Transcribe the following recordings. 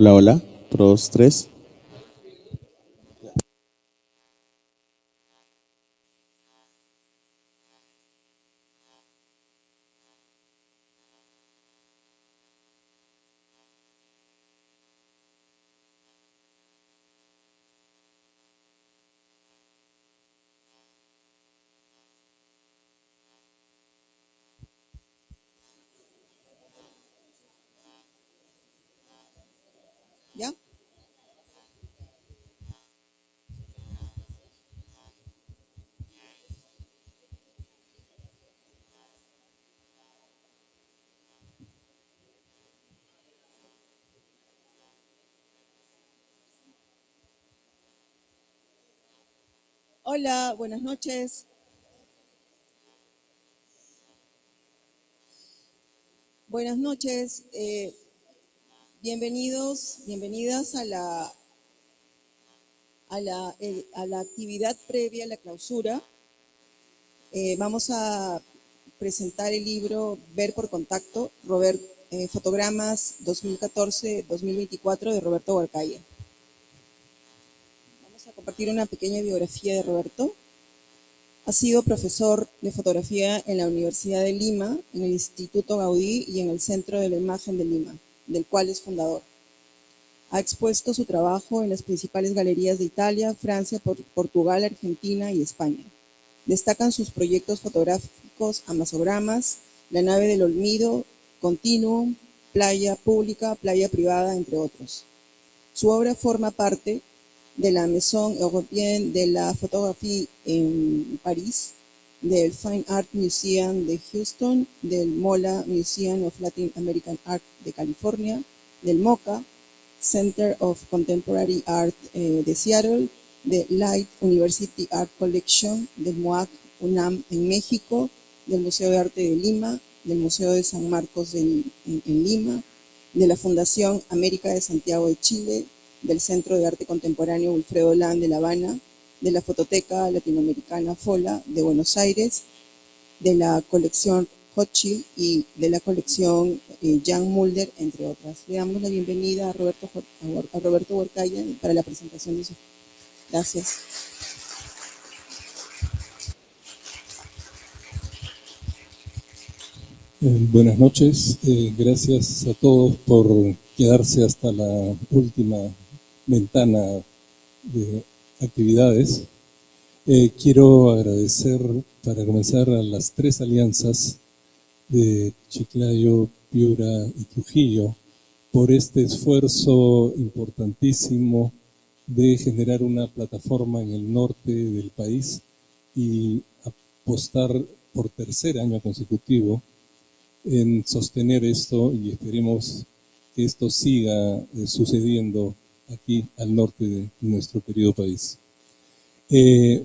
Hola, hola. Dos, tres. ¿Ya? Hola, buenas noches. Buenas noches. Bienvenidos, bienvenidas a la actividad previa a la clausura. Vamos a presentar el libro Ver por Contacto, Fotogramas 2014-2024 de Roberto Huarcaya. Vamos a compartir una pequeña biografía de Roberto. Ha sido profesor de fotografía en la Universidad de Lima, en el Instituto Gaudí y en el Centro de la Imagen de Lima, del cual es fundador. Ha expuesto su trabajo en las principales galerías de Italia, Francia, Portugal, Argentina y España. Destacan sus proyectos fotográficos Amazogramas, La nave del olvido, Continuum, Playa pública, Playa privada, entre otros. Su obra forma parte de la Maison Européenne de la Photographie en París, del Fine Art Museum de Houston, del MoLA Museum of Latin American Art de California, del MoCA, Center of Contemporary Art de Seattle, de Light University Art Collection, del MOAC UNAM en México, del Museo de Arte de Lima, del Museo de San Marcos en Lima, de la Fundación América de Santiago de Chile, del Centro de Arte Contemporáneo Wilfredo Land de La Habana, de la Fototeca Latinoamericana FOLA de Buenos Aires, de la colección Rothschild y de la colección Jan Mulder, entre otras. Le damos la bienvenida a Roberto Huarcaya para la presentación de su... Gracias. Buenas noches, gracias a todos por quedarse hasta la última ventana de actividades. Quiero agradecer para comenzar a las tres alianzas de Chiclayo, Piura y Trujillo por este esfuerzo importantísimo de generar una plataforma en el norte del país y apostar por tercer año consecutivo en sostener esto, y esperemos que esto siga sucediendo aquí al norte de nuestro querido país.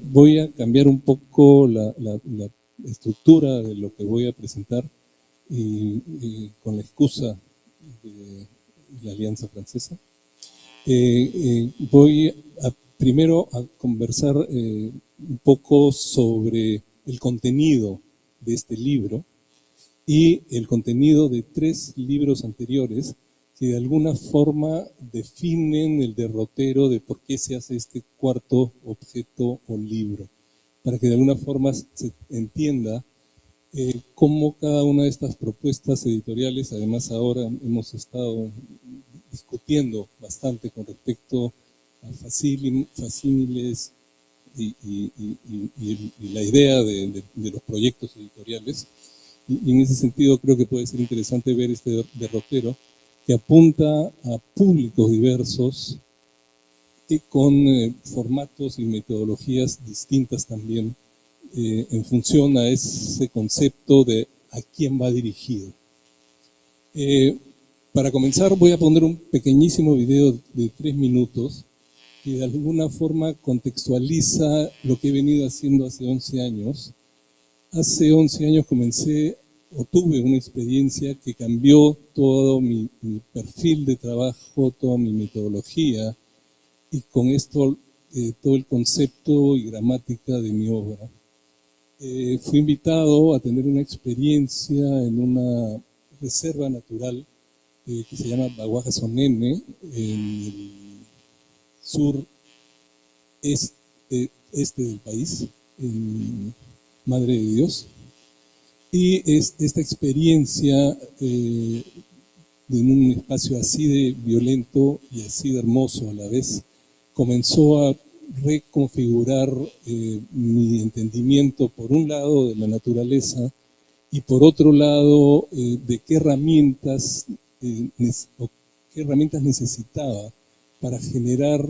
Voy a cambiar un poco la estructura de lo que voy a presentar y con la excusa de la Alianza Francesa. Voy primero a conversar un poco sobre el contenido de este libro y el contenido de tres libros anteriores que de alguna forma definen el derrotero de por qué se hace este cuarto objeto o libro, para que de alguna forma se entienda cómo cada una de estas propuestas editoriales, además ahora hemos estado discutiendo bastante con respecto a facímiles y la idea de los proyectos editoriales. Y en ese sentido creo que puede ser interesante ver este derrotero que apunta a públicos diversos y con formatos y metodologías distintas también en función a ese concepto de a quién va dirigido. Para comenzar voy a poner un pequeñísimo video de 3 minutos que de alguna forma contextualiza lo que he venido haciendo hace 11 años. Hace 11 años comencé o tuve una experiencia que cambió todo mi perfil de trabajo, toda mi metodología y con esto todo el concepto y gramática de mi obra. Fui invitado a tener una experiencia en una reserva natural que se llama Baguaja-Sonene, en el sur este del país, en Madre de Dios. Y esta experiencia en un espacio así de violento y así de hermoso a la vez, comenzó a reconfigurar mi entendimiento, por un lado, de la naturaleza y por otro lado, de qué herramientas necesitaba para generar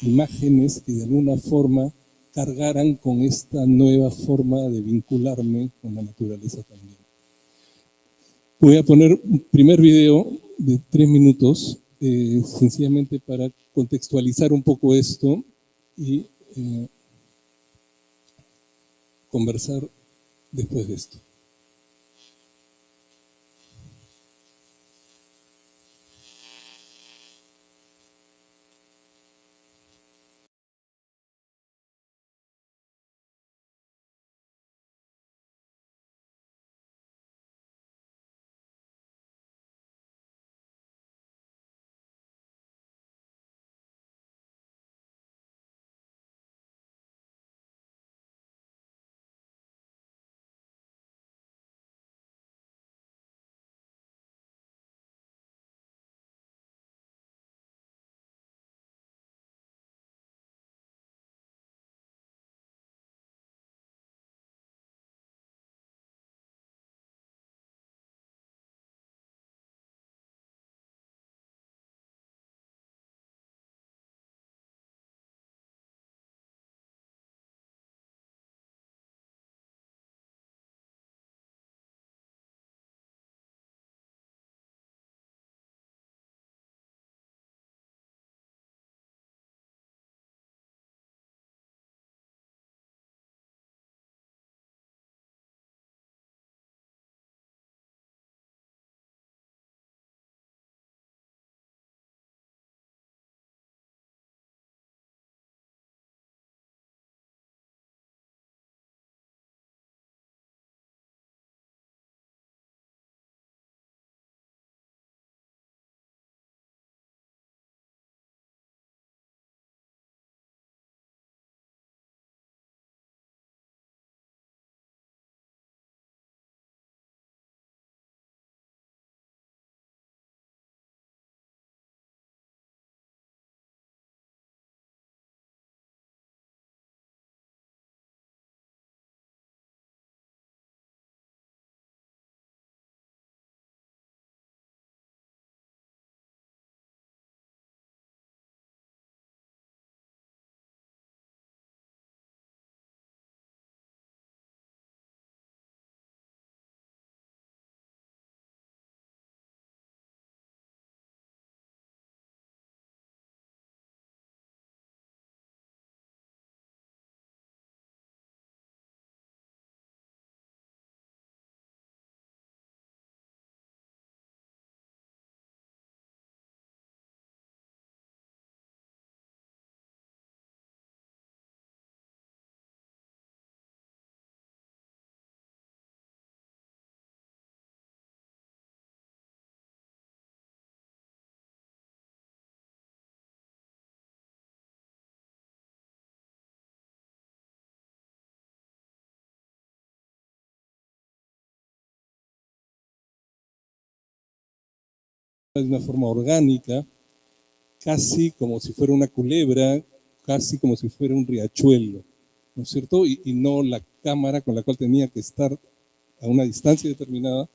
imágenes que de alguna forma cargaran con esta nueva forma de vincularme con la naturaleza también. Voy a poner un primer video de 3 minutos, sencillamente para contextualizar un poco esto y conversar después de esto. De una forma orgánica, casi como si fuera una culebra, casi como si fuera un riachuelo, ¿no es cierto? Y no la cámara con la cual tenía que estar a una distancia determinada,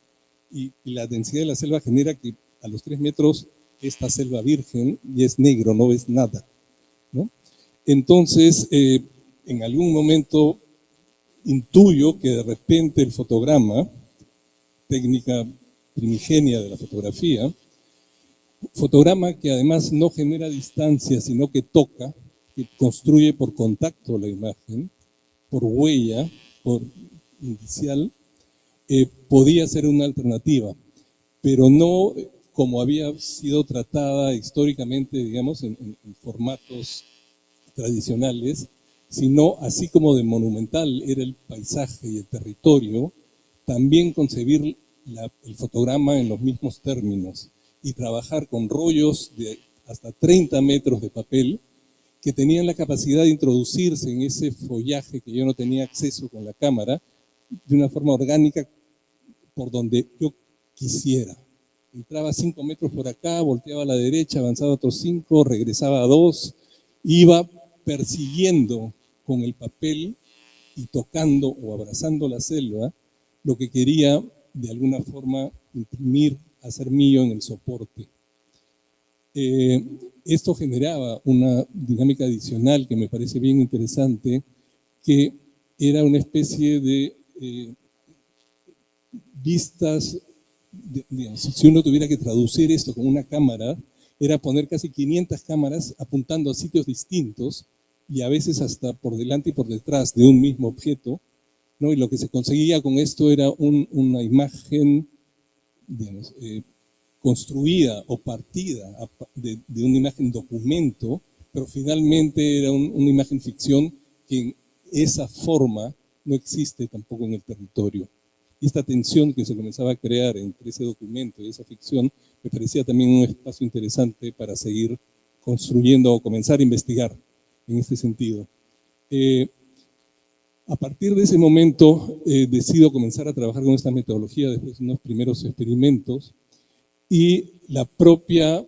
y la densidad de la selva genera que a los 3 metros esta selva virgen y es negro, no ves nada, ¿no? Entonces, en algún momento intuyo que de repente el fotograma, técnica primigenia de la fotograma que además no genera distancia, sino que toca, que construye por contacto la imagen, por huella, por inicial, podía ser una alternativa, pero no como había sido tratada históricamente, digamos, en formatos tradicionales, sino así como de monumental era el paisaje y el territorio, también concebir el fotograma en los mismos términos y trabajar con rollos de hasta 30 metros de papel que tenían la capacidad de introducirse en ese follaje que yo no tenía acceso con la cámara de una forma orgánica por donde yo quisiera. Entraba 5 metros por acá, volteaba a la derecha, avanzaba otros 5, regresaba a 2, iba persiguiendo con el papel y tocando o abrazando la selva lo que quería de alguna forma imprimir, hacer mío en el soporte. Esto generaba una dinámica adicional que me parece bien interesante, que era una especie de vistas, digamos, si uno tuviera que traducir esto con una cámara, era poner casi 500 cámaras apuntando a sitios distintos y a veces hasta por delante y por detrás de un mismo objeto, ¿no? Y lo que se conseguía con esto era una imagen, digamos, construida o partida de una imagen documento, pero finalmente era una imagen ficción que en esa forma no existe tampoco en el territorio. Y esta tensión que se comenzaba a crear entre ese documento y esa ficción me parecía también un espacio interesante para seguir construyendo o comenzar a investigar en este sentido. A partir de ese momento decido comenzar a trabajar con esta metodología después de unos primeros experimentos y la propia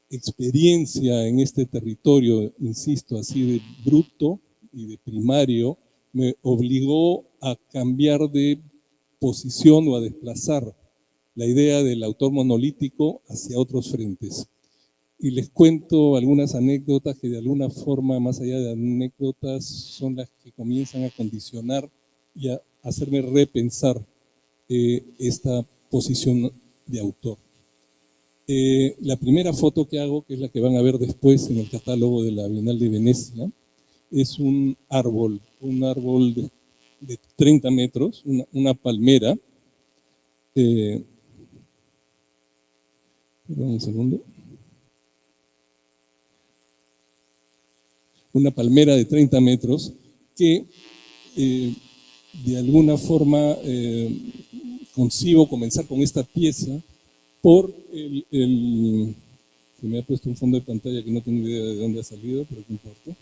experiencia en este territorio, insisto, así de bruto y de primario, me obligó a cambiar de posición o a desplazar la idea del autor monolítico hacia otros frentes. Y les cuento algunas anécdotas que de alguna forma, más allá de anécdotas, son las que comienzan a condicionar y a hacerme repensar esta posición de autor. La primera foto que hago, que es la que van a ver después en el catálogo de la Bienal de Venecia, es un árbol de 30 metros, una palmera. Perdón un segundo. Una palmera de 30 metros que de alguna forma concibo comenzar con esta pieza por se me ha puesto un fondo de pantalla que no tengo idea de dónde ha salido, pero no importa.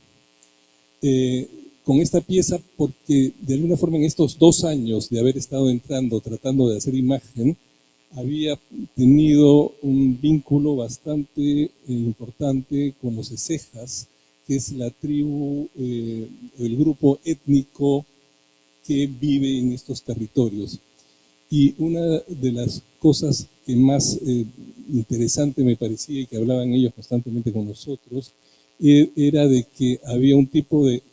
Con esta pieza porque de alguna forma en estos 2 años de haber estado entrando, tratando de hacer imagen, había tenido un vínculo bastante importante con los Esejas, que es la tribu, el grupo étnico que vive en estos territorios. Y una de las cosas que más interesante me parecía y que hablaban ellos constantemente con nosotros, era de que había un tipo de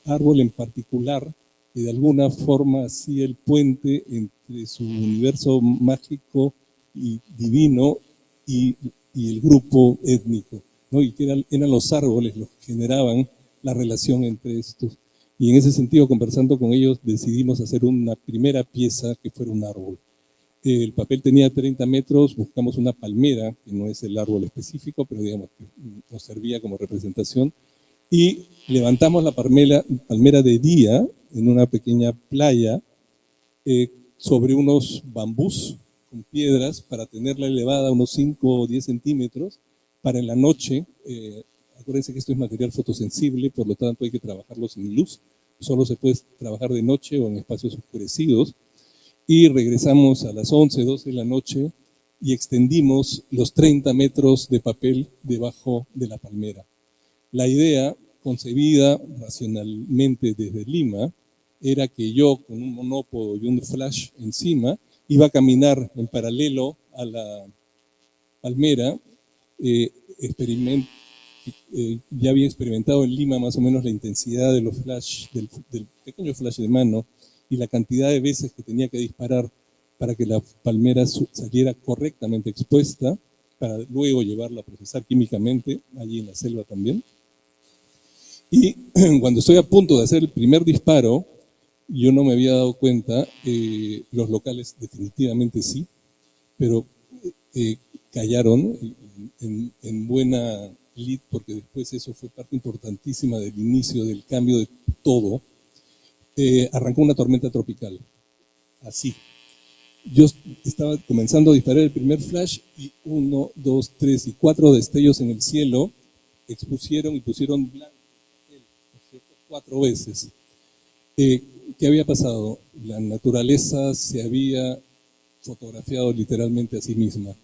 árbol en particular que de alguna forma hacía el puente entre su universo mágico y divino y el grupo étnico, ¿no? Y que eran los árboles los que generaban la relación entre estos. Y en ese sentido, conversando con ellos, decidimos hacer una primera pieza que fuera un árbol. El papel tenía 30 metros, buscamos una palmera, que no es el árbol específico, pero digamos que nos servía como representación, y levantamos la palmera de día en una pequeña playa sobre unos bambús con piedras para tenerla elevada a unos 5 o 10 centímetros, para en la noche, acuérdense que esto es material fotosensible, por lo tanto hay que trabajarlo sin luz, solo se puede trabajar de noche o en espacios oscurecidos, y regresamos a las 11, 12 de la noche y extendimos los 30 metros de papel debajo de la palmera. La idea, concebida racionalmente desde Lima, era que yo, con un monópodo y un flash encima, iba a caminar en paralelo a la palmera. Ya había experimentado en Lima más o menos la intensidad de los flash, del pequeño flash de mano, y la cantidad de veces que tenía que disparar para que la palmera saliera correctamente expuesta, para luego llevarla a procesar químicamente, allí en la selva también. Y cuando estoy a punto de hacer el primer disparo, yo no me había dado cuenta, los locales definitivamente sí, pero callaron en buena lid, porque después eso fue parte importantísima del inicio del cambio de todo. Arrancó una tormenta tropical, así. yo estaba comenzando a disparar el primer flash y 1, 2, 3 y 4 destellos en el cielo expusieron y pusieron blanco ¿no es cierto? 4 veces. ¿Qué había pasado? La naturaleza se había fotografiado literalmente a sí misma.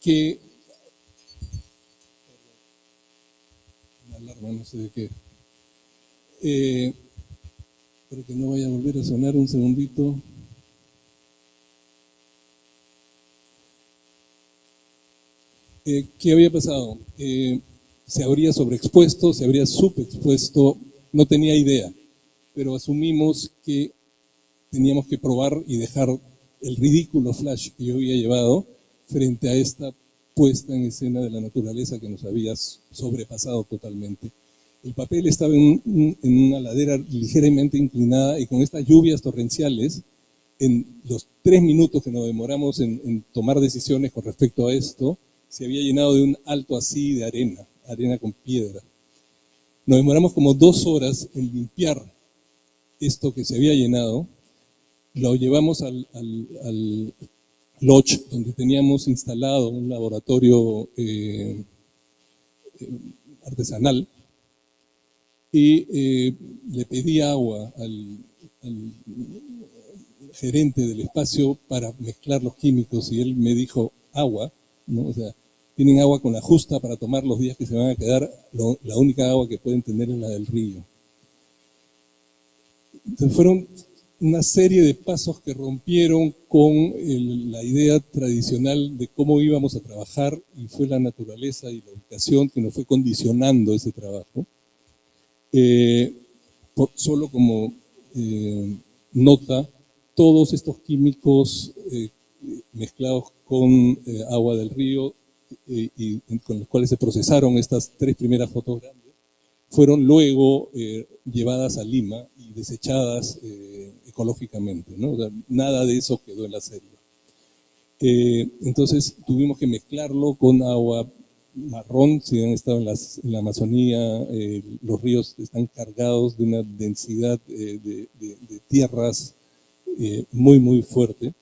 Que una alarma, no sé de qué. Para que no vaya a volver a sonar, un segundito. ¿Qué había pasado? Se habría sobreexpuesto, se habría subexpuesto, no tenía idea, pero asumimos que teníamos que probar y dejar el ridículo flash que yo había llevado frente a esta puesta en escena de la naturaleza que nos había sobrepasado totalmente. El papel estaba en una ladera ligeramente inclinada y con estas lluvias torrenciales, en los 3 minutos que nos demoramos en tomar decisiones con respecto a esto, se había llenado de un alto así de arena con piedra. Nos demoramos como 2 horas en limpiar esto que se había llenado. Lo llevamos al lodge donde teníamos instalado un laboratorio artesanal y le pedí agua al gerente del espacio para mezclar los químicos y él me dijo agua, ¿no? O sea, tienen agua con la justa para tomar los días que se van a quedar, la única agua que pueden tener es la del río. Entonces fueron una serie de pasos que rompieron con la idea tradicional de cómo íbamos a trabajar y fue la naturaleza y la ubicación que nos fue condicionando ese trabajo. Solo como nota, todos estos químicos mezclados con agua del río y con los cuales se procesaron estas 3 primeras fotos grandes, fueron luego llevadas a Lima y desechadas ecológicamente, ¿no? O sea, nada de eso quedó en la selva. Entonces tuvimos que mezclarlo con agua marrón, si han estado en la Amazonía, los ríos están cargados de una densidad de tierras muy, muy fuerte.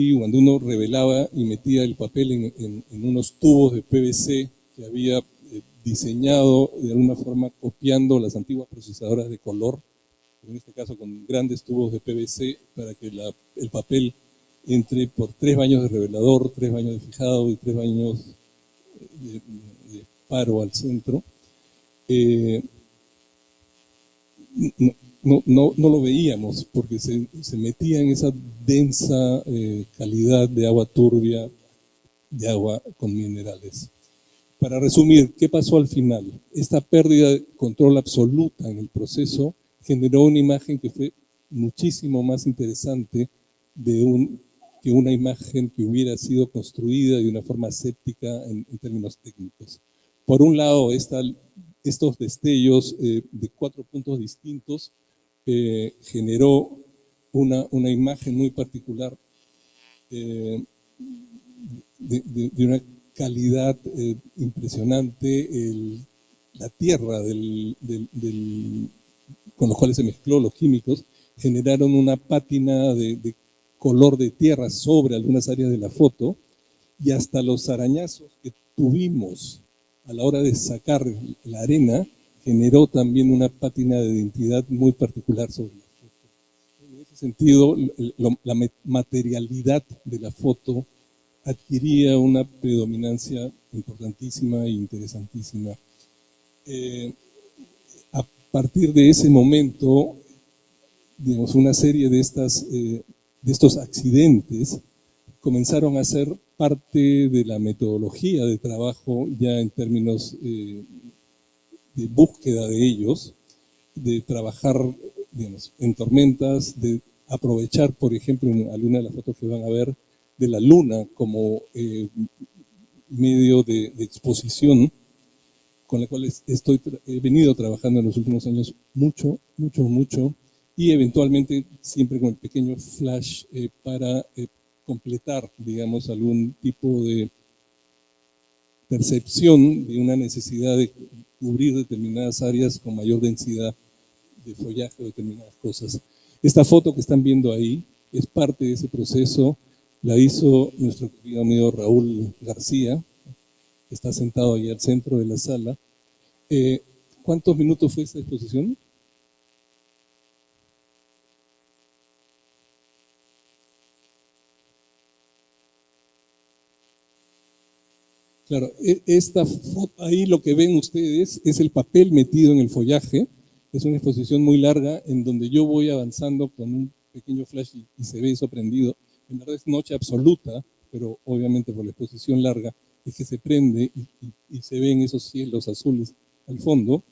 Y cuando uno revelaba y metía el papel en unos tubos de PVC que había diseñado de alguna forma copiando las antiguas procesadoras de color, en este caso con grandes tubos de PVC para que el papel entre por 3 baños de revelador, 3 baños de fijado y 3 baños de paro al centro. No lo veíamos porque se metía en esa densa calidad de agua turbia, de agua con minerales. Para resumir, ¿qué pasó al final? Esta pérdida de control absoluta en el proceso generó una imagen que fue muchísimo más interesante que una imagen que hubiera sido construida de una forma aséptica en términos técnicos. Por un lado, estos destellos de 4 puntos distintos generó una imagen muy particular de una calidad impresionante, la tierra con los cuales se mezcló los químicos, generaron una pátina de color de tierra sobre algunas áreas de la foto y hasta los arañazos que tuvimos a la hora de sacar la arena generó también una pátina de identidad muy particular sobre la foto. En ese sentido, la materialidad de la foto adquiría una predominancia importantísima e interesantísima. A partir de ese momento, digamos, una serie de estos accidentes comenzaron a ser parte de la metodología de trabajo ya en términos de búsqueda de ellos, de trabajar, digamos, en tormentas, de aprovechar, por ejemplo, en alguna de las fotos que van a ver, de la luna como medio de exposición, con la cual he venido trabajando en los últimos años mucho, y eventualmente siempre con el pequeño flash para completar, digamos, algún tipo de percepción de una necesidad de cubrir determinadas áreas con mayor densidad de follaje o determinadas cosas. Esta foto que están viendo ahí es parte de ese proceso. La hizo nuestro querido amigo Raúl García, que está sentado ahí al centro de la sala. ¿Cuántos minutos fue esta exposición? Claro, esta foto, ahí lo que ven ustedes es el papel metido en el follaje. Es una exposición muy larga en donde yo voy avanzando con un pequeño flash y se ve eso prendido. En verdad es noche absoluta, pero obviamente por la exposición larga es que se prende y se ven esos cielos azules al fondo.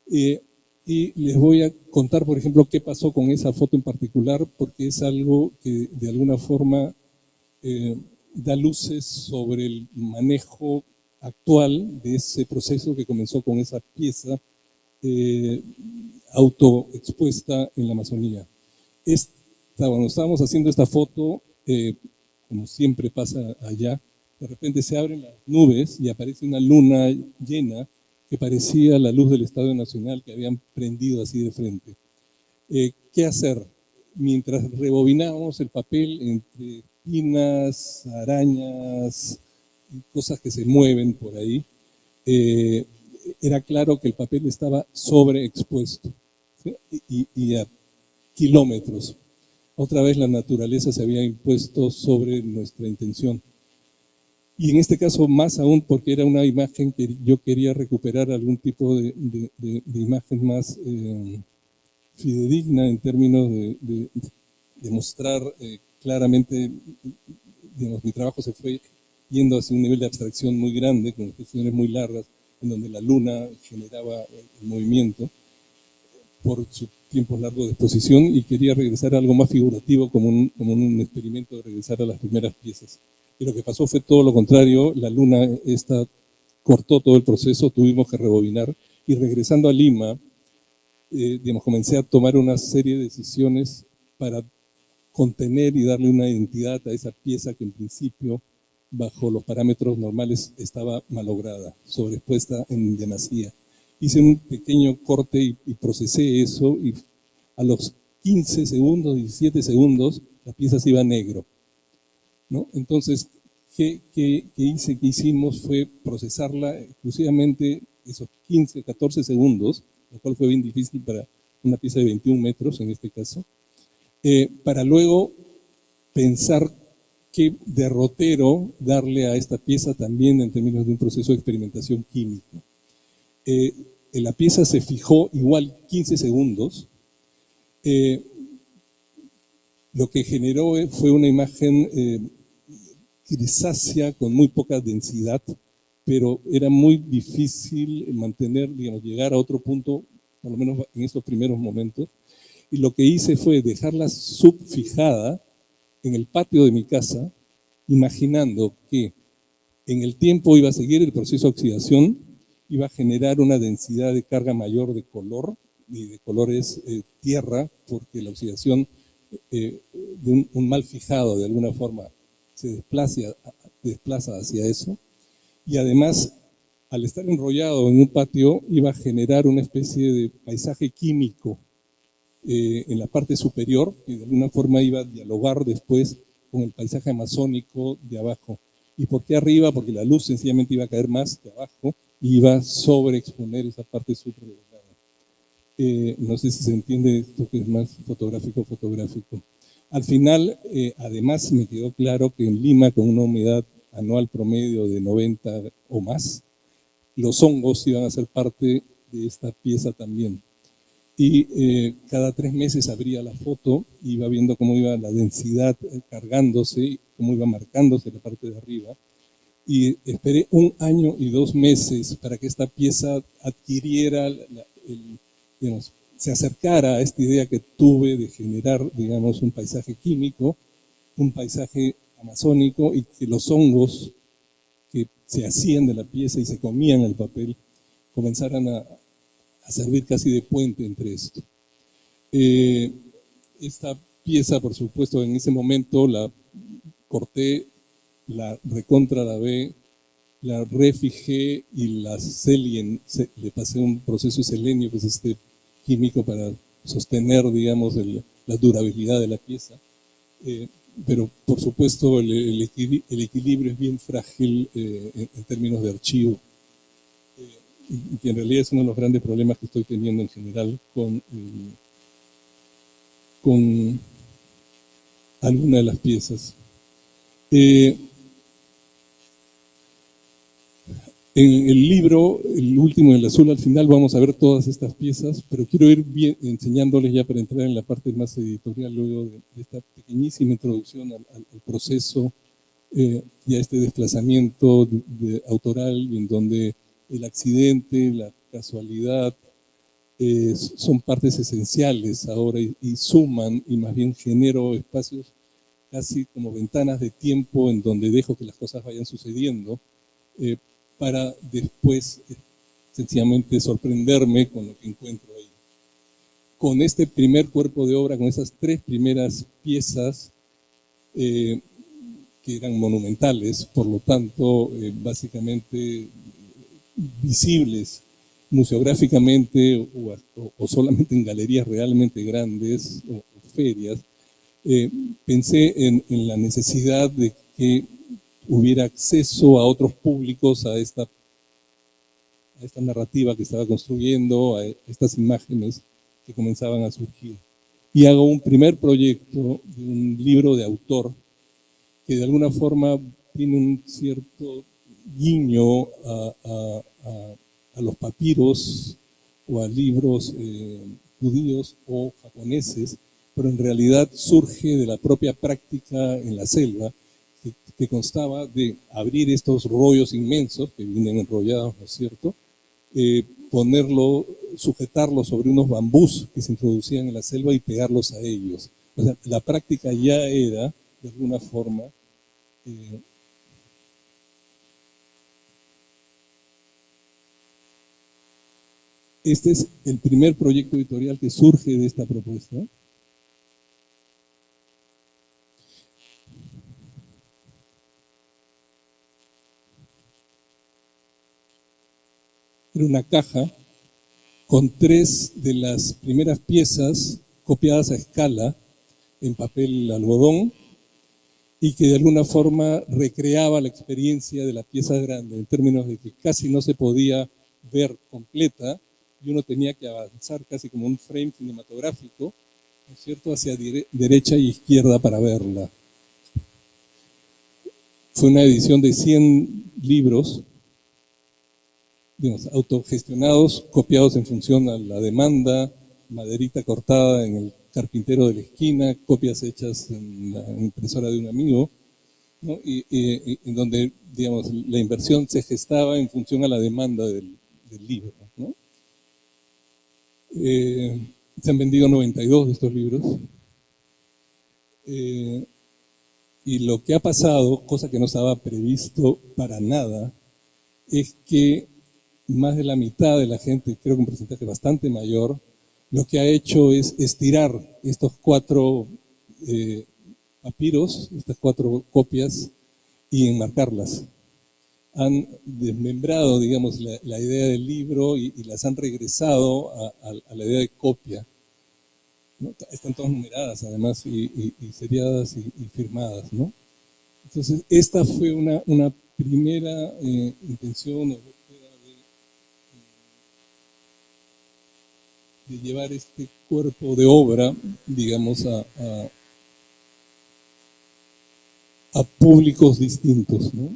Y les voy a contar, por ejemplo, qué pasó con esa foto en particular, porque es algo que de alguna forma da luces sobre el manejo actual de ese proceso que comenzó con esa pieza autoexpuesta en la Amazonía. Cuando estábamos haciendo esta foto, como siempre pasa allá, de repente se abren las nubes y aparece una luna llena que parecía la luz del Estadio Nacional que habían prendido así de frente. ¿Qué hacer? Mientras rebobinábamos el papel entre espinas, arañas, cosas que se mueven por ahí, era claro que el papel estaba sobreexpuesto, ¿sí? y a kilómetros. Otra vez la naturaleza se había impuesto sobre nuestra intención. Y en este caso más aún porque era una imagen que yo quería recuperar algún tipo de imagen más fidedigna en términos de mostrar claramente, digamos, mi trabajo se fue yendo hacia un nivel de abstracción muy grande, con expresiones muy largas, en donde la luna generaba el movimiento por su tiempo largo de exposición, y quería regresar a algo más figurativo, como un experimento de regresar a las primeras piezas. Y lo que pasó fue todo lo contrario. La luna cortó todo el proceso, tuvimos que rebobinar, y regresando a Lima, digamos, comencé a tomar una serie de decisiones para contener y darle una identidad a esa pieza que en principio, bajo los parámetros normales, estaba malograda, sobreexpuesta en demasía. Hice un pequeño corte y procesé eso, y a los 15 segundos, 17 segundos, la pieza se iba a negro, ¿no? Entonces, ¿qué hicimos? Fue procesarla exclusivamente esos 15, 14 segundos, lo cual fue bien difícil para una pieza de 21 metros en este caso, para luego pensar qué derrotero darle a esta pieza también en términos de un proceso de experimentación química. La pieza se fijó igual 15 segundos. Lo que generó fue una imagen grisácea con muy poca densidad, pero era muy difícil mantener, digamos, llegar a otro punto, por lo menos en estos primeros momentos. Y lo que hice fue dejarla subfijada en el patio de mi casa, imaginando que en el tiempo iba a seguir el proceso de oxidación, iba a generar una densidad de carga mayor de color, y de colores tierra, porque la oxidación de un mal fijado de alguna forma se desplaza hacia eso, y además al estar enrollado en un patio iba a generar una especie de paisaje químico en la parte superior, que de alguna forma iba a dialogar después con el paisaje amazónico de abajo. ¿Y por qué arriba? Porque la luz sencillamente iba a caer más de abajo y iba a sobreexponer esa parte superior. No sé si se entiende esto, que es más fotográfico. Al final, además, me quedó claro que en Lima, con una humedad anual promedio de 90 o más, los hongos iban a ser parte de esta pieza también. Y cada 3 meses abría la foto, iba viendo cómo iba la densidad cargándose, cómo iba marcándose la parte de arriba. Y esperé 1 año y 2 meses para que esta pieza adquiriera digamos, se acercara a esta idea que tuve de generar, digamos, un paisaje químico, un paisaje amazónico, y que los hongos que se hacían de la pieza y se comían el papel comenzaran a servir casi de puente entre esto. Esta pieza, por supuesto, en ese momento la corté, la lavé, la refijé y le pasé un proceso de selenio, que es químico para sostener, digamos, la durabilidad de la pieza. pero por supuesto el equilibrio es bien frágil en términos de archivo, y que en realidad es uno de los grandes problemas que estoy teniendo en general con alguna de las piezas. En el libro, el último, el azul, al final vamos a ver todas estas piezas, pero quiero ir enseñándoles ya para entrar en la parte más editorial, luego de esta pequeñísima introducción al proceso y a este desplazamiento autoral, en donde el accidente, la casualidad, son partes esenciales ahora y suman, y más bien genero espacios casi como ventanas de tiempo en donde dejo que las cosas vayan sucediendo, para después sencillamente sorprenderme con lo que encuentro ahí. Con este primer cuerpo de obra, con esas 3 primeras piezas, que eran monumentales, por lo tanto, básicamente visibles museográficamente o solamente en galerías realmente grandes o ferias, pensé en la necesidad de que hubiera acceso a otros públicos a esta narrativa que estaba construyendo, a estas imágenes que comenzaban a surgir. Y hago un primer proyecto de un libro de autor que de alguna forma tiene un cierto guiño a los papiros o a libros judíos o japoneses, pero en realidad surge de la propia práctica en la selva, que constaba de abrir estos rollos inmensos que vienen enrollados, ¿no es cierto? Sujetarlos sobre unos bambús que se introducían en la selva y pegarlos a ellos. O sea, la práctica ya era, de alguna forma, este es el primer proyecto editorial que surge de esta propuesta. Era una caja con 3 de las primeras piezas copiadas a escala en papel algodón y que de alguna forma recreaba la experiencia de la pieza grande, en términos de que casi no se podía ver completa y uno tenía que avanzar casi como un frame cinematográfico, ¿no es cierto?, hacia derecha y izquierda para verla. Fue una edición de 100 libros, digamos, autogestionados, copiados en función a la demanda, maderita cortada en el carpintero de la esquina, copias hechas en la impresora de un amigo, ¿no? y en donde, digamos, la inversión se gestaba en función a la demanda del libro, ¿no? Se han vendido 92 de estos libros. Y lo que ha pasado, cosa que no estaba previsto para nada, es que más de la mitad de la gente, creo que un porcentaje bastante mayor, lo que ha hecho es estirar estos 4 papiros, estas 4 copias, y enmarcarlas. Han desmembrado, digamos, la idea del libro y las han regresado a la idea de copia, ¿no? Están todas numeradas, además, y seriadas y firmadas, ¿no? Entonces, esta fue una primera intención de llevar este cuerpo de obra, digamos, a públicos distintos, ¿no?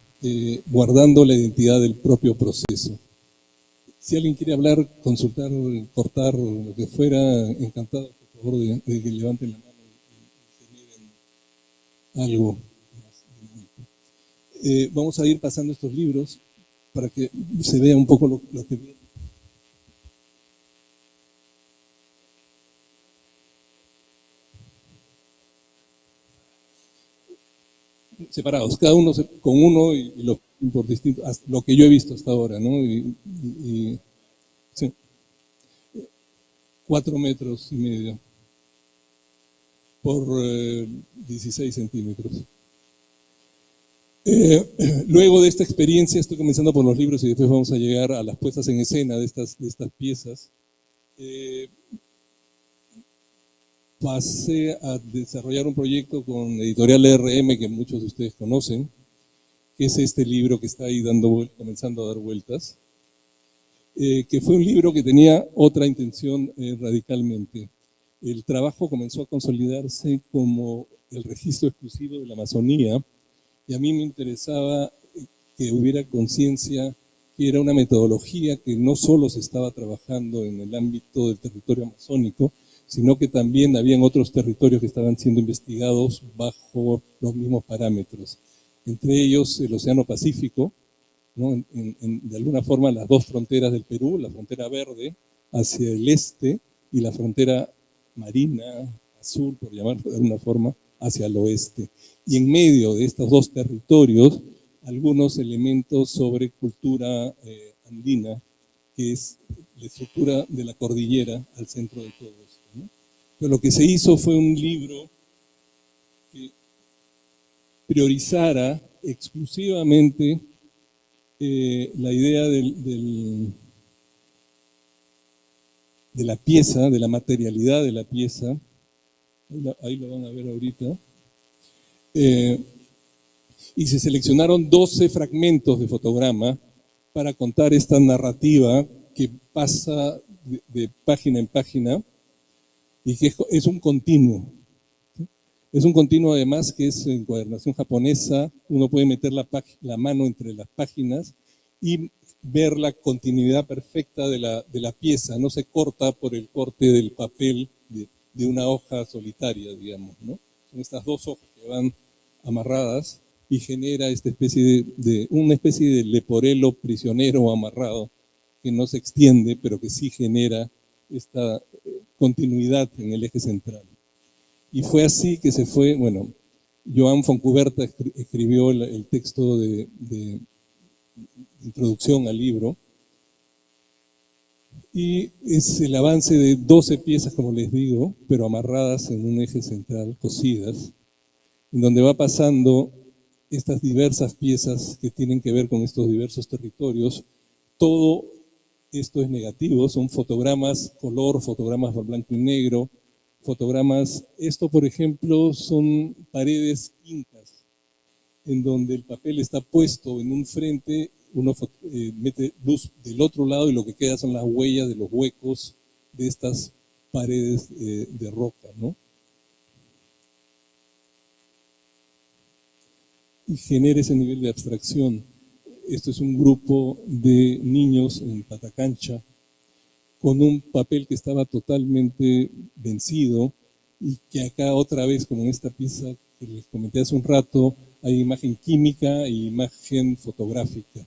Guardando la identidad del propio proceso. Si alguien quiere hablar, consultar, cortar, lo que fuera, encantado, por favor, de que levanten la mano y generen algo más. Vamos a ir pasando estos libros para que se vea un poco lo que viene. Separados, cada uno con uno y lo por distinto, lo que yo he visto hasta ahora, ¿no? Sí, 4,5 metros por 16 centímetros. Luego de esta experiencia, estoy comenzando por los libros y después vamos a llegar a las puestas en escena de estas piezas. pasé a desarrollar un proyecto con Editorial ERM, que muchos de ustedes conocen, que es este libro que está ahí comenzando a dar vueltas, que fue un libro que tenía otra intención radicalmente. El trabajo comenzó a consolidarse como el registro exclusivo de la Amazonía, y a mí me interesaba que hubiera conciencia que era una metodología que no solo se estaba trabajando en el ámbito del territorio amazónico, sino que también habían otros territorios que estaban siendo investigados bajo los mismos parámetros. Entre ellos el Océano Pacífico, ¿no? De alguna forma las dos fronteras del Perú, la frontera verde hacia el este y la frontera marina, azul, por llamarlo de alguna forma, hacia el oeste. Y en medio de estos dos territorios, algunos elementos sobre cultura andina, que es la estructura de la cordillera al centro de todo esto, ¿no? Pero lo que se hizo fue un libro que priorizara exclusivamente la idea de la pieza, de la materialidad de la pieza. Ahí lo van a ver ahorita. Y se seleccionaron 12 fragmentos de fotograma para contar esta narrativa que pasa de página en página y que es un continuo. Es un continuo además que es encuadernación japonesa, uno puede meter la mano entre las páginas y ver la continuidad perfecta de la pieza, no se corta por el corte del papel de una hoja solitaria, digamos, ¿no? Son estas dos hojas que van amarradas y genera esta especie una especie de leporelo prisionero amarrado que no se extiende, pero que sí genera esta continuidad en el eje central. Y fue así que se fue, bueno, Joan Foncuberta escribió el texto de introducción al libro, y es el avance de 12 piezas, como les digo, pero amarradas en un eje central, cosidas, en donde va pasando estas diversas piezas que tienen que ver con estos diversos territorios. Todo esto es negativo, son fotogramas color, fotogramas blanco y negro, fotogramas, esto por ejemplo son paredes incas, en donde el papel está puesto en un frente, uno mete luz del otro lado y lo que queda son las huellas de los huecos de estas paredes de roca, ¿no? Y genera ese nivel de abstracción. Esto es un grupo de niños en Patacancha, con un papel que estaba totalmente vencido y que acá otra vez, como en esta pieza que les comenté hace un rato, hay imagen química e imagen fotográfica.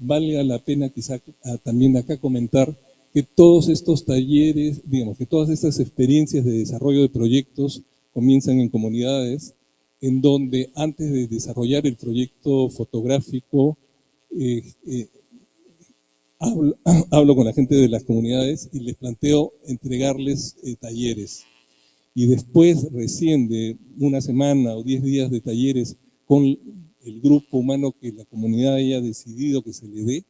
Vale la pena quizá también acá comentar que todos estos talleres, digamos, que todas estas experiencias de desarrollo de proyectos comienzan en comunidades en donde antes de desarrollar el proyecto fotográfico hablo con la gente de las comunidades y les planteo entregarles talleres. Y después, recién de una semana o 10 días de talleres con el grupo humano que la comunidad haya decidido que se le dé,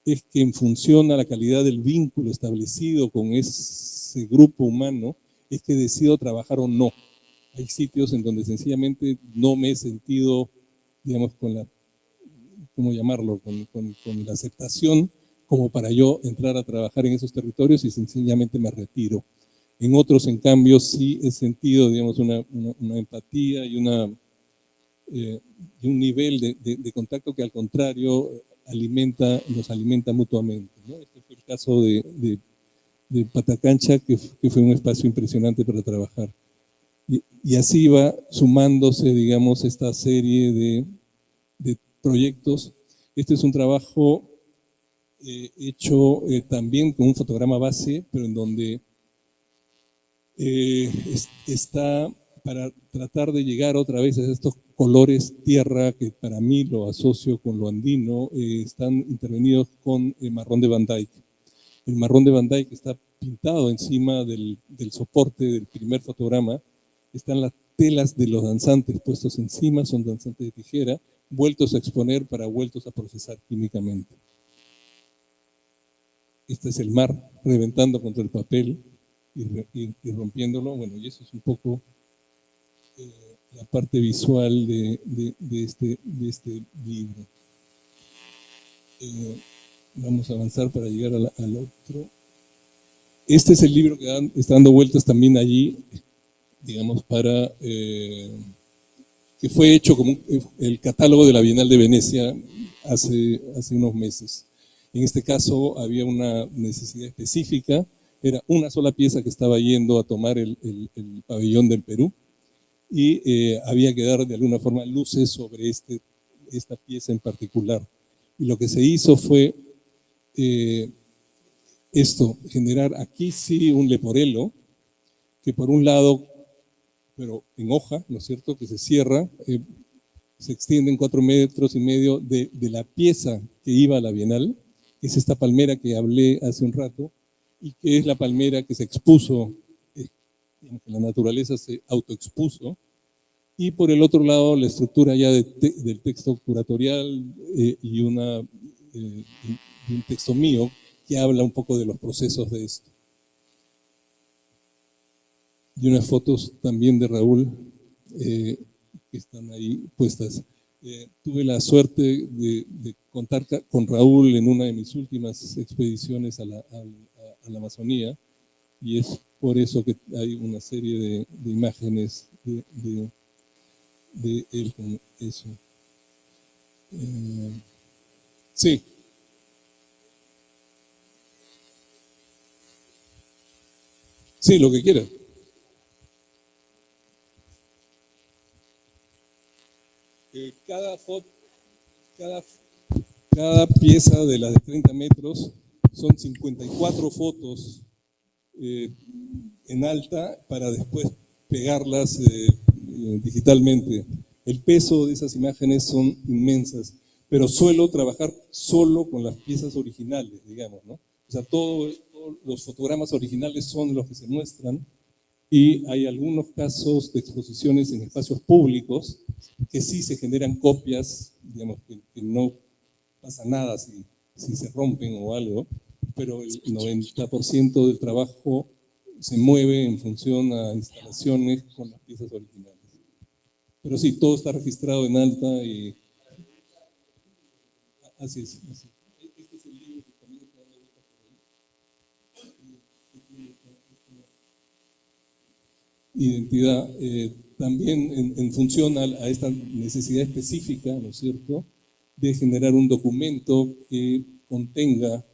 es que en función a la calidad del vínculo establecido con ese grupo humano, es que decido trabajar o no. Hay sitios en donde sencillamente no me he sentido, digamos, con la, ¿cómo llamarlo?, con la aceptación como para yo entrar a trabajar en esos territorios y sencillamente me retiro. En otros, en cambio, sí he sentido, digamos, una empatía y un nivel de contacto que al contrario nos alimenta mutuamente, ¿no? Este fue el caso de Patacancha, que fue un espacio impresionante para trabajar. Y así va sumándose, digamos, esta serie de proyectos. Este es un trabajo hecho también con un fotograma base, pero en donde está para tratar de llegar otra vez a estos colores tierra que para mí lo asocio con lo andino, están intervenidos con el marrón de Van Dyck. El marrón de Van Dyck está pintado encima del soporte del primer fotograma, están las telas de los danzantes puestos encima, son danzantes de tijera, vueltos a exponer para vueltos a procesar químicamente. Este es el mar reventando contra el papel, ir rompiéndolo. Bueno, y eso es un poco la parte visual de este libro. Vamos a avanzar para llegar al otro. Este es el libro que está dando vueltas también allí, digamos, que fue hecho como el catálogo de la Bienal de Venecia hace unos meses. En este caso había una necesidad específica, era una sola pieza que estaba yendo a tomar el pabellón del Perú, y había que dar de alguna forma luces sobre esta pieza en particular. Y lo que se hizo fue generar aquí sí un leporelo, que por un lado, pero en hoja, ¿no es cierto?, que se cierra, se extiende en 4,5 metros de la pieza que iba a la Bienal, que es esta palmera que hablé hace un rato, y que es la palmera que se expuso, la naturaleza se autoexpuso, y por el otro lado la estructura ya del texto curatorial y un texto mío que habla un poco de los procesos de esto. Y unas fotos también de Raúl que están ahí puestas. Tuve la suerte de contar con Raúl en una de mis últimas expediciones a la Amazonía, y es por eso que hay una serie de imágenes de él con eso. Sí. Sí, lo que quiera. Cada pieza de las de 30 metros son 54 fotos en alta para después pegarlas digitalmente. El peso de esas imágenes son inmensas, pero suelo trabajar solo con las piezas originales, digamos, ¿no? O sea, todos los fotogramas originales son los que se muestran, y hay algunos casos de exposiciones en espacios públicos que sí se generan copias, digamos, que no pasa nada si se rompen o algo, pero el 90% del trabajo se mueve en función a instalaciones con las piezas originales. Pero sí, todo está registrado en alta y así es. Así. Este es el libro que también está dando vueltas por ahí. Identidad, también en función a esta necesidad específica, ¿no es cierto?, de generar un documento que contenga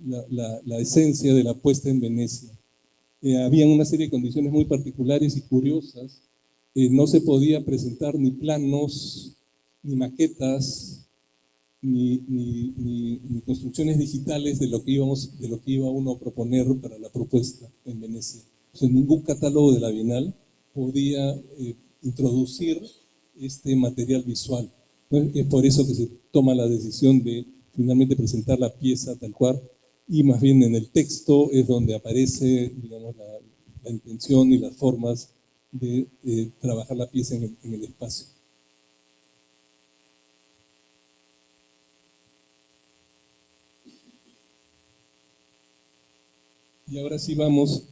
la esencia de la puesta en Venecia. Había una serie de condiciones muy particulares y curiosas. No se podía presentar ni planos, ni maquetas, ni construcciones digitales de lo que iba uno a proponer para la propuesta en Venecia. O sea, ningún catálogo de la Bienal podía introducir este material visual. Es por eso que se toma la decisión de finalmente presentar la pieza tal cual, y más bien en el texto es donde aparece, digamos, la intención y las formas de trabajar la pieza en el espacio. Y ahora sí vamos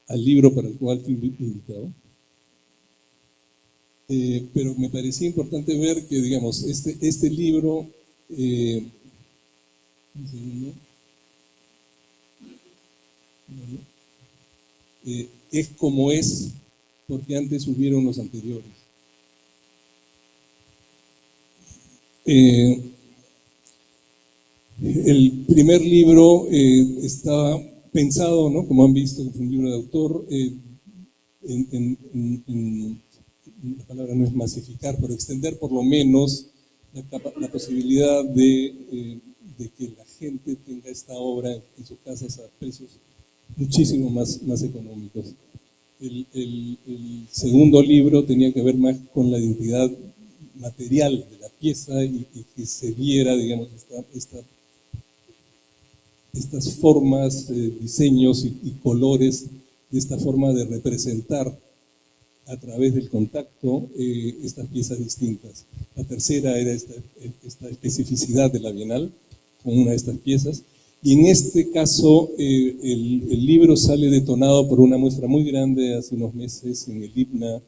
al libro para el cual fui invitado. Pero me parecía importante ver que, digamos, este libro es como es porque antes hubieron los anteriores. El primer libro estaba pensado, ¿no?, como han visto, es un libro de autor, la palabra no es masificar, pero extender por lo menos la posibilidad de que la gente tenga esta obra en sus casas a precios muchísimo más económicos. El segundo libro tenía que ver más con la identidad material de la pieza y que se viera, digamos, estas formas, diseños y colores de esta forma de representar a través del contacto estas piezas distintas. La tercera era esta especificidad de la Bienal con una de estas piezas, Y en este caso, el libro sale detonado por una muestra muy grande hace unos meses en el IPNA,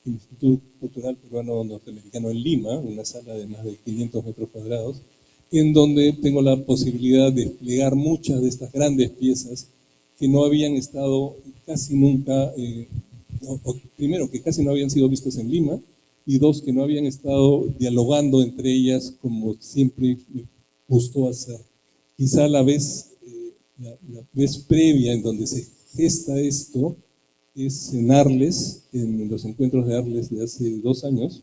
el Instituto Cultural Peruano Norteamericano en Lima, una sala de más de 500 metros cuadrados, en donde tengo la posibilidad de desplegar muchas de estas grandes piezas que no habían estado casi nunca, primero, que casi no habían sido vistas en Lima, y dos, que no habían estado dialogando entre ellas como siempre me gustó hacer. Quizá la vez previa en donde se gesta esto es en Arles, en los encuentros de Arles de hace 2 años,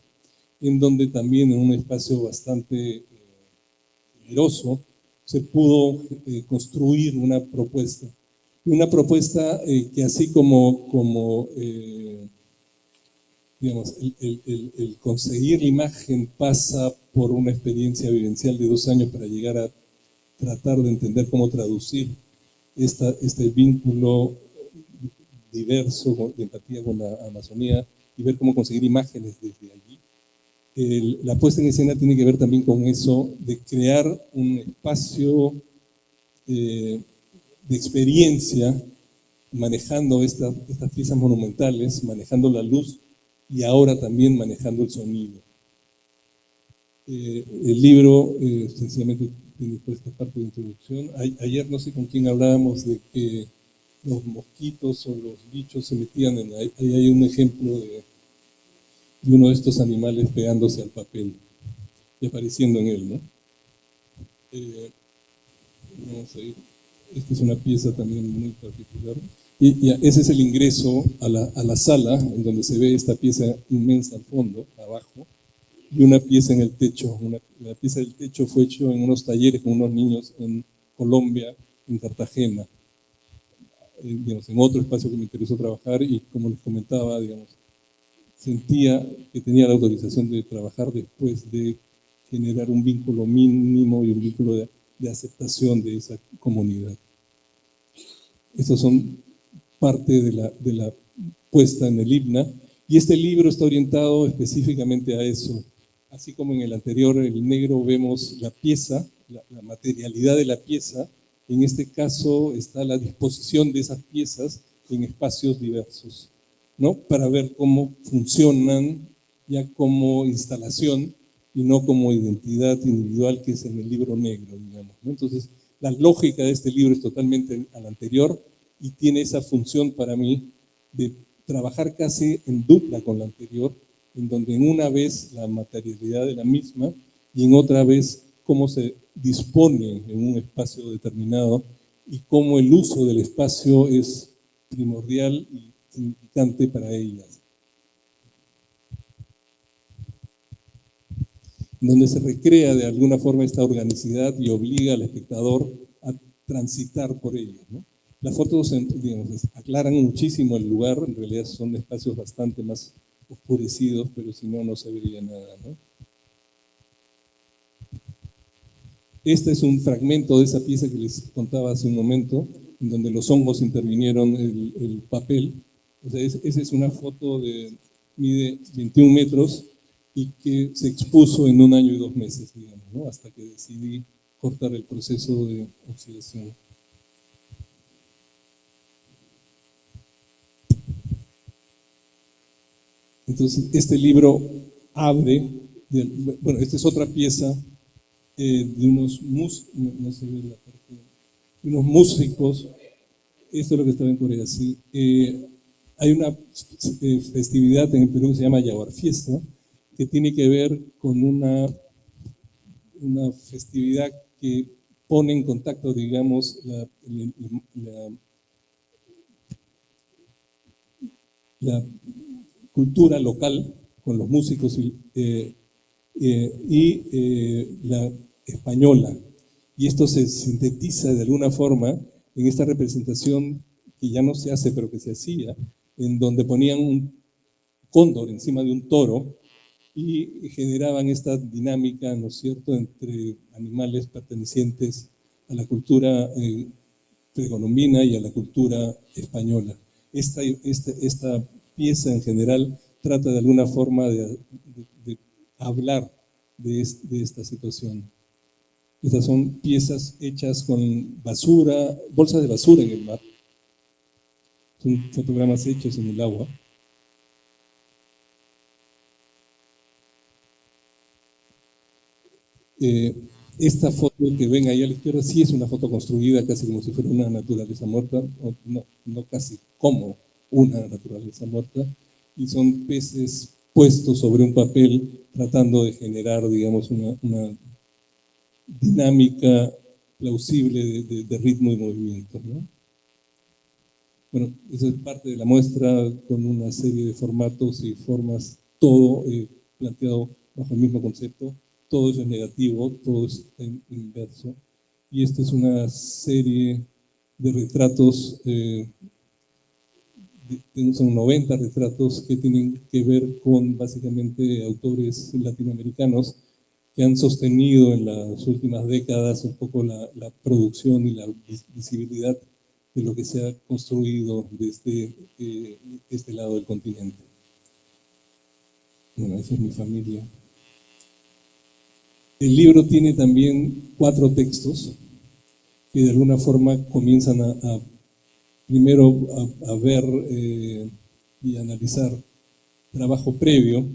en donde también en un espacio bastante generoso se pudo construir una propuesta. Una propuesta que así como digamos, el conseguir la imagen pasa por una experiencia vivencial de 2 años para llegar a tratar de entender cómo traducir este vínculo diverso de empatía con la Amazonía y ver cómo conseguir imágenes desde allí. La puesta en escena tiene que ver también con eso de crear un espacio de experiencia manejando estas piezas monumentales, manejando la luz y ahora también manejando el sonido. El libro sencillamente tiene esta parte de introducción. Ayer no sé con quién hablábamos de que los mosquitos o los bichos se metían en ahí. Ahí hay un ejemplo de uno de estos animales pegándose al papel y apareciendo en él, ¿no? Vamos a ir. Esta es una pieza también muy particular. Y ese es el ingreso a la sala, en donde se ve esta pieza inmensa al fondo, abajo, y una pieza en el techo. La pieza del techo fue hecho en unos talleres con unos niños en Colombia, en Cartagena, digamos, en otro espacio que me interesó trabajar y como les comentaba, digamos, sentía que tenía la autorización de trabajar después de generar un vínculo mínimo y un vínculo de aceptación de esa comunidad. Estos son parte de la puesta en el IPNA, y este libro está orientado específicamente a eso. Así como en el anterior, el negro, vemos la pieza, la materialidad de la pieza. En este caso está la disposición de esas piezas en espacios diversos, ¿no? Para ver cómo funcionan ya como instalación y no como identidad individual, que es en el libro negro, digamos, ¿no? Entonces, la lógica de este libro es totalmente al anterior y tiene esa función para mí de trabajar casi en dupla con la anterior, en donde en una vez la materialidad de la misma y en otra vez cómo se dispone en un espacio determinado y cómo el uso del espacio es primordial y significante para ellas. Donde se recrea de alguna forma esta organicidad y obliga al espectador a transitar por ella, ¿no? Las fotos, digamos, aclaran muchísimo el lugar, en realidad son espacios bastante más oscurecidos, pero si no, no se vería nada, ¿no? Este es un fragmento de esa pieza que les contaba hace un momento, en donde los hongos intervinieron el papel. O sea, esa es una foto mide 21 metros y que se expuso en 1 año y 2 meses, digamos, ¿no? Hasta que decidí cortar el proceso de oxidación. Entonces, este libro abre, bueno, esta es otra pieza de unos músicos, esto es lo que estaba en Corea, sí. Hay una festividad en el Perú que se llama Yaguar Fiesta, que tiene que ver con una festividad que pone en contacto, digamos, la cultura local con los músicos y la española. Y esto se sintetiza de alguna forma en esta representación que ya no se hace, pero que se hacía, en donde ponían un cóndor encima de un toro y generaban esta dinámica, ¿no es cierto?, entre animales pertenecientes a la cultura precolombina y a la cultura española. Esta pieza en general trata de alguna forma de hablar de esta situación. Estas son piezas hechas con basura, bolsas de basura en el mar. Son fotogramas hechos en el agua. Esta foto que ven ahí a la izquierda sí es una foto construida casi como si fuera una naturaleza muerta, no casi como una naturaleza muerta, y son peces puestos sobre un papel tratando de generar, digamos, una dinámica plausible de ritmo y movimiento, ¿no? Bueno, eso es parte de la muestra con una serie de formatos y formas, todo planteado bajo el mismo concepto. Todo eso es negativo, todo es en inverso. Y esta es una serie de retratos, son 90 retratos que tienen que ver con básicamente autores latinoamericanos que han sostenido en las últimas décadas un poco la producción y la visibilidad de lo que se ha construido desde este lado del continente. Bueno, esa es mi familia. El libro tiene también 4 textos que de alguna forma comienzan primero a ver y analizar trabajo previo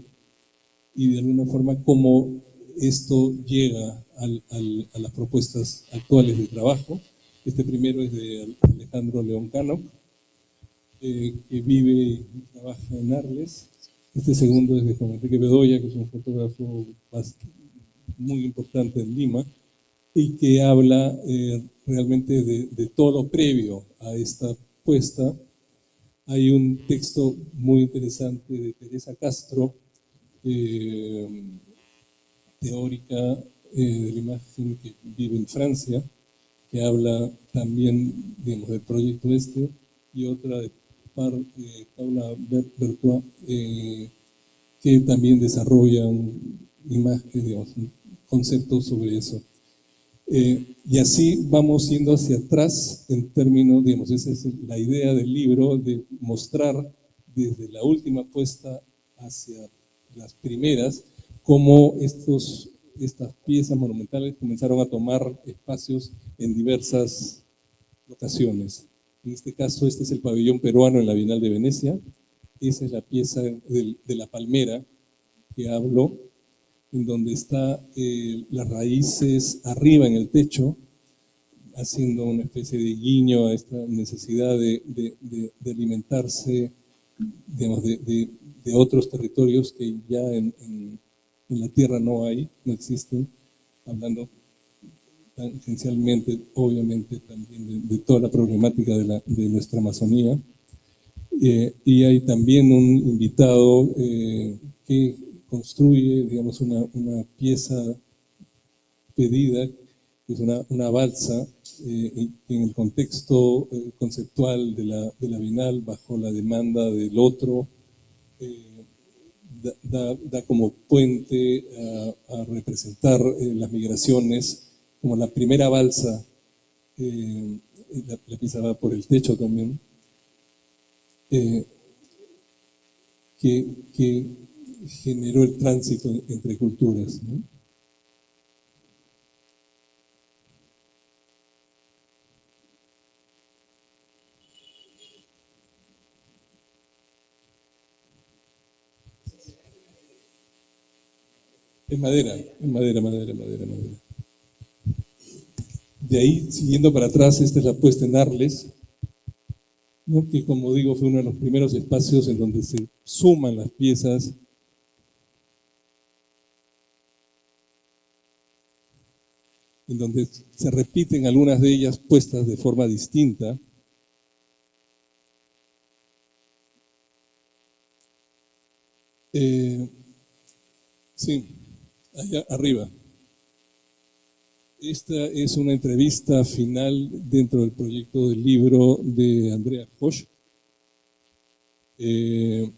y de alguna forma cómo esto llega a las propuestas actuales de trabajo. Este primero es de Alejandro León Cano, que vive y trabaja en Arles. Este segundo es de Juan Enrique Bedoya, que es un fotógrafo muy importante en Lima, y que habla realmente de todo lo previo a esta puesta. Hay un texto muy interesante de Teresa Castro, teórica de la imagen que vive en Francia, que habla también, digamos, del proyecto este, y otra de Paula Bertois, que también desarrolla un concepto sobre eso. Y así vamos yendo hacia atrás en términos, digamos, esa es la idea del libro, de mostrar desde la última puesta hacia las primeras, cómo estas piezas monumentales comenzaron a tomar espacios en diversas locaciones. En este caso, este es el pabellón peruano en la Bienal de Venecia. Esa es la pieza de la palmera que hablo, en donde está las raíces arriba en el techo, haciendo una especie de guiño a esta necesidad de alimentarse, digamos, de otros territorios que ya en la tierra no hay, no existen, hablando esencialmente, obviamente, también de toda la problemática de nuestra Amazonía. Y hay también un invitado que construye, digamos, una pieza pedida, que es una balsa, en el contexto conceptual de la Bienal, bajo la demanda del otro, da como puente a representar las migraciones, como la primera balsa, la pieza va por el techo también, que generó el tránsito entre culturas, ¿no? Es madera. De ahí, siguiendo para atrás, esta es la puesta en Arles, ¿no? Que, como digo, fue uno de los primeros espacios en donde se suman las piezas, en donde se repiten algunas de ellas puestas de forma distinta. Sí, allá arriba. Esta es una entrevista final dentro del proyecto del libro de Andrea Hosch, en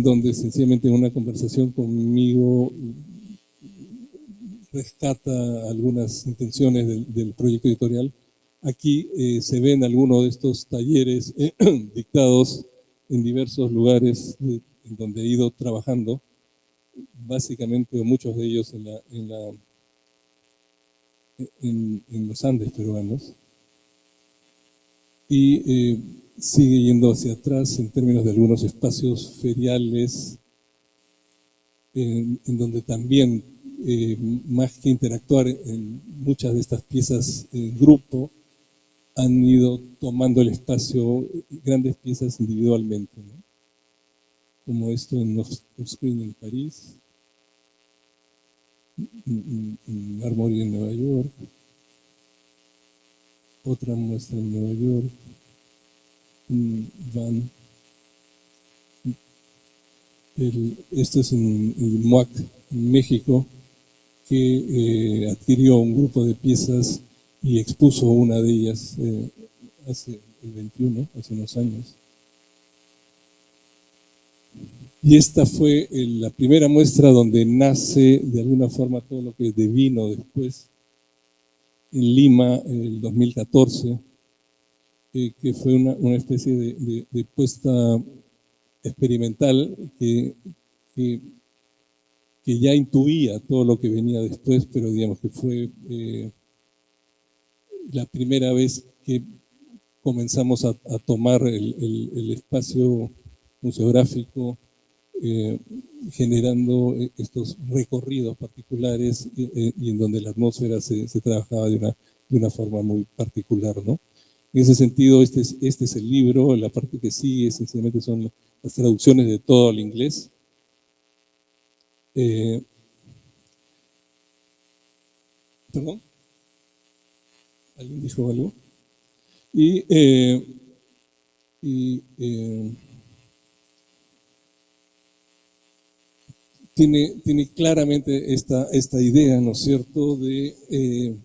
donde sencillamente en una conversación conmigo rescata algunas intenciones del proyecto editorial. Aquí se ven algunos de estos talleres dictados en diversos lugares en donde he ido trabajando, básicamente muchos de ellos en la en los Andes peruanos, y sigue yendo hacia atrás en términos de algunos espacios feriales, en donde también, más que interactuar en muchas de estas piezas en grupo, han ido tomando el espacio, grandes piezas individualmente, ¿no? Como esto en Offscreen en París, en Armory en Nueva York, otra muestra en Nueva York, en Van. Esto es en el MUAC, en México, que adquirió un grupo de piezas y expuso una de ellas hace el 21, hace unos años. Y esta fue la primera muestra donde nace de alguna forma todo lo que devino después en Lima en el 2014, que fue una especie de puesta experimental que ya intuía todo lo que venía después, pero digamos que fue la primera vez que comenzamos a tomar el espacio museográfico, generando estos recorridos particulares y en donde la atmósfera se trabajaba de una forma muy particular, ¿no? En ese sentido, este es el libro. La parte que sigue sencillamente son las traducciones de todo al inglés. ¿Perdón? ¿Alguien dijo algo? Tiene claramente esta idea, ¿no es cierto?, de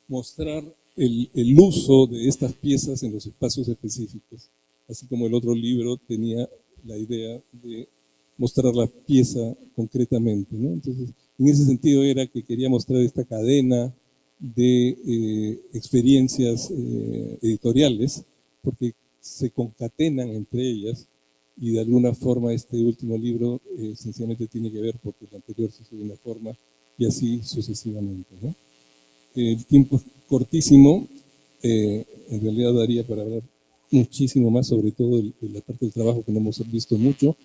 mostrar el uso de estas piezas en los espacios específicos, así como el otro libro tenía la idea de mostrar la pieza concretamente, ¿no? Entonces, en ese sentido era que quería mostrar esta cadena de experiencias editoriales, porque se concatenan entre ellas, y de alguna forma este último libro sencillamente tiene que ver porque el anterior se hizo de una forma y así sucesivamente, ¿no? El tiempo es cortísimo, en realidad daría para hablar muchísimo más, sobre todo de la parte del trabajo que no hemos visto mucho,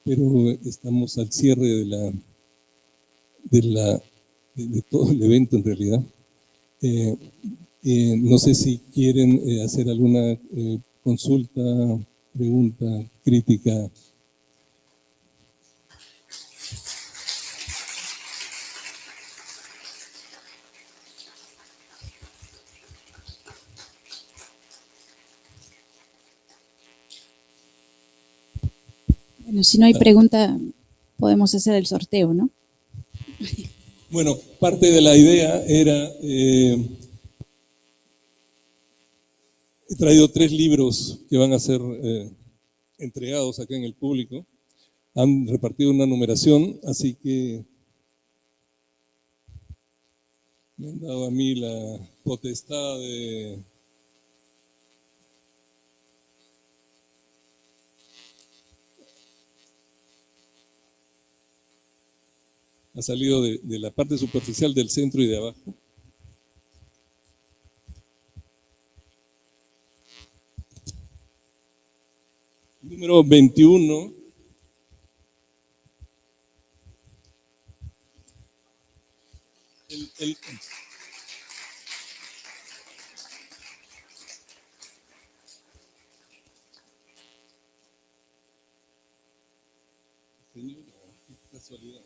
pero estamos al cierre de todo el evento en realidad. No sé si quieren hacer alguna consulta, pregunta, crítica. Bueno, si no hay pregunta, podemos hacer el sorteo, ¿no? Bueno, parte de la idea era, he traído 3 libros que van a ser entregados acá en el público. Han repartido una numeración, así que me han dado a mí la potestad de ha salido de la parte superficial del centro y de abajo. Número 21. Señora, qué casualidad.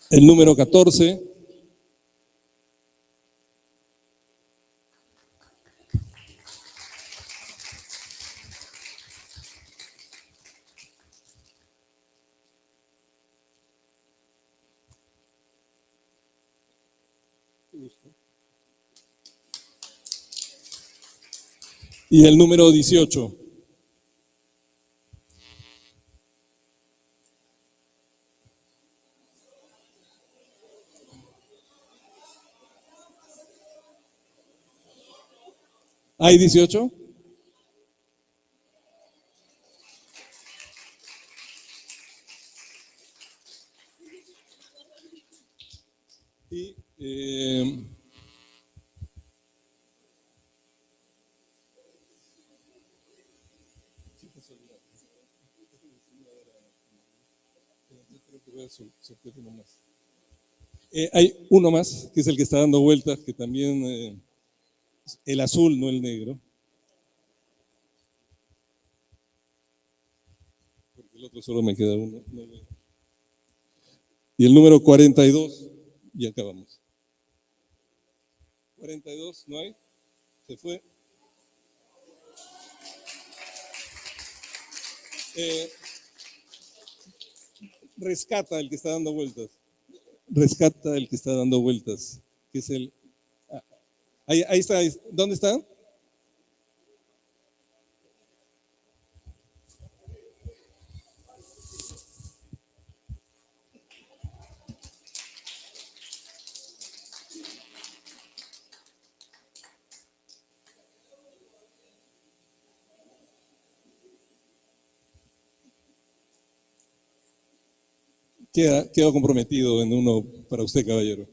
El número 14. Y el número 18. ¿Hay 18? Hay uno más, que es el que está dando vueltas, que también, el azul, no el negro. Porque el otro solo me queda uno. No veo. Y el número 42, y acabamos. 42, ¿no hay? Se fue. Rescata el que está dando vueltas. Rescata el que está dando vueltas, que es el... Ahí está, ¿dónde está? Queda comprometido en uno para usted, caballero.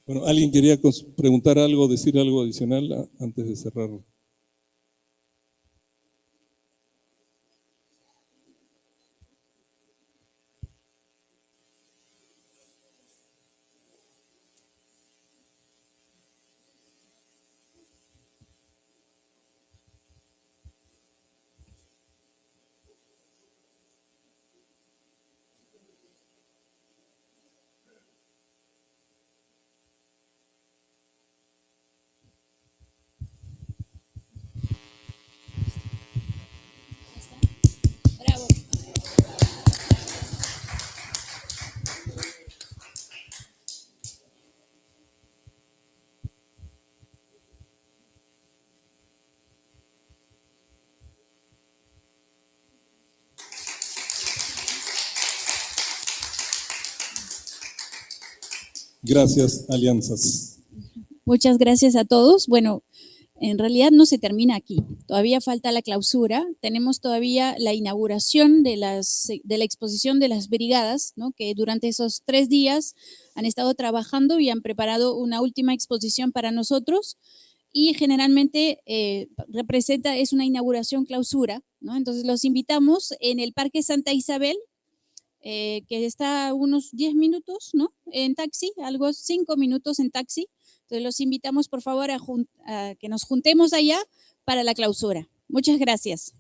Bueno, ¿alguien quería preguntar algo, decir algo adicional antes de cerrar? Bravo. Gracias, alianzas. Muchas gracias a todos. Bueno, en realidad no se termina aquí. Todavía falta la clausura. Tenemos todavía la inauguración de la exposición de las brigadas, ¿no? Que durante esos 3 días han estado trabajando y han preparado una última exposición para nosotros. Y generalmente es una inauguración clausura, ¿no? Entonces los invitamos en el Parque Santa Isabel, que está a unos 10 minutos, ¿no? En taxi, algo 5 minutos en taxi. Entonces los invitamos por favor a que nos juntemos allá para la clausura. Muchas gracias.